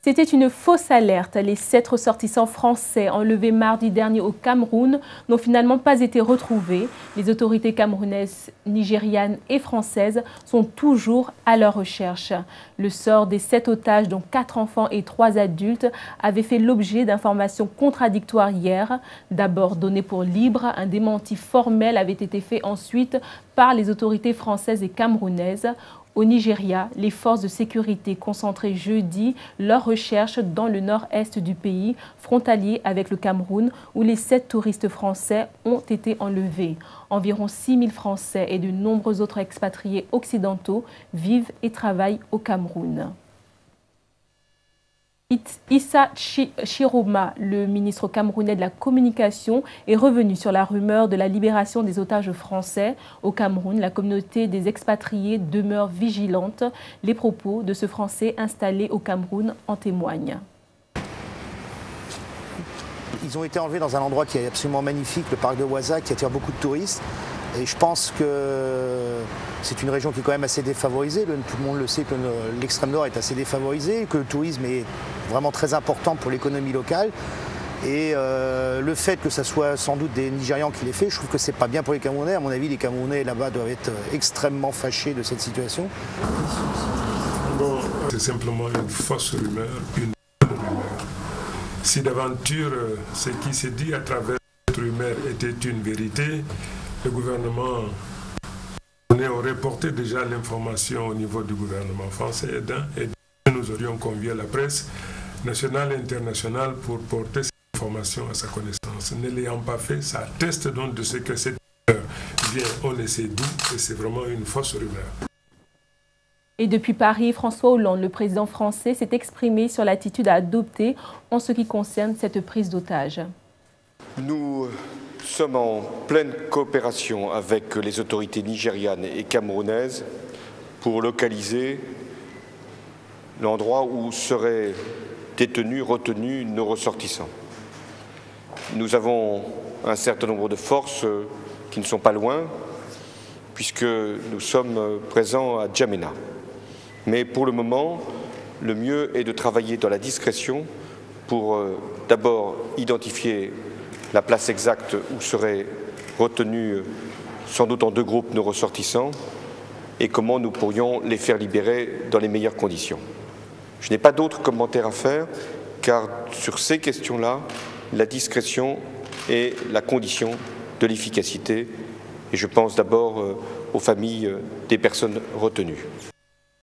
C'était une fausse alerte. Les 7 ressortissants français enlevés mardi dernier au Cameroun n'ont finalement pas été retrouvés. Les autorités camerounaises, nigérianes et françaises sont toujours à leur recherche. Le sort des 7 otages, dont 4 enfants et 3 adultes, avait fait l'objet d'informations contradictoires hier. D'abord donné pour libre, un démenti formel avait été fait ensuite par les autorités françaises et camerounaises. Au Nigeria, les forces de sécurité concentraient jeudi leurs recherches dans le nord-est du pays, frontalier avec le Cameroun, où les 7 touristes français ont été enlevés. Environ 6 000 Français et de nombreux autres expatriés occidentaux vivent et travaillent au Cameroun. Issa Chiroma, le ministre camerounais de la Communication, est revenu sur la rumeur de la libération des otages français. Au Cameroun, la communauté des expatriés demeure vigilante. Les propos de ce Français installé au Cameroun en témoignent. Ils ont été enlevés dans un endroit qui est absolument magnifique, le parc de Ouaza, qui attire beaucoup de touristes. Et je pense que c'est une région qui est quand même assez défavorisée. Tout le monde le sait que l'extrême nord est assez défavorisé, que le tourisme est vraiment très important pour l'économie locale. Et le fait que ce soit sans doute des Nigérians qui l'aient fait, je trouve que c'est pas bien pour les Camerounais. À mon avis, les Camerounais là-bas doivent être extrêmement fâchés de cette situation. Bon, c'est simplement une fausse rumeur, une bonne rumeur. Si d'aventure ce qui s'est dit à travers cette rumeur était une vérité, le gouvernement aurait porté déjà l'information au niveau du gouvernement français et nous aurions convié la presse nationale et internationale pour porter cette information à sa connaissance. Ne l'ayant pas fait, ça atteste donc de ce que cette rumeur vient on ne sait d'où et c'est vraiment une fausse rumeur. Et depuis Paris, François Hollande, le président français, s'est exprimé sur l'attitude à adopter en ce qui concerne cette prise d'otage. Nous sommes en pleine coopération avec les autorités nigérianes et camerounaises pour localiser l'endroit où seraient détenus, retenus nos ressortissants. Nous avons un certain nombre de forces qui ne sont pas loin, puisque nous sommes présents à Djamena. Mais pour le moment, le mieux est de travailler dans la discrétion pour d'abord identifier la place exacte où seraient retenus sans doute en 2 groupes nos ressortissants et comment nous pourrions les faire libérer dans les meilleures conditions. Je n'ai pas d'autres commentaires à faire car sur ces questions-là, la discrétion est la condition de l'efficacité et je pense d'abord aux familles des personnes retenues.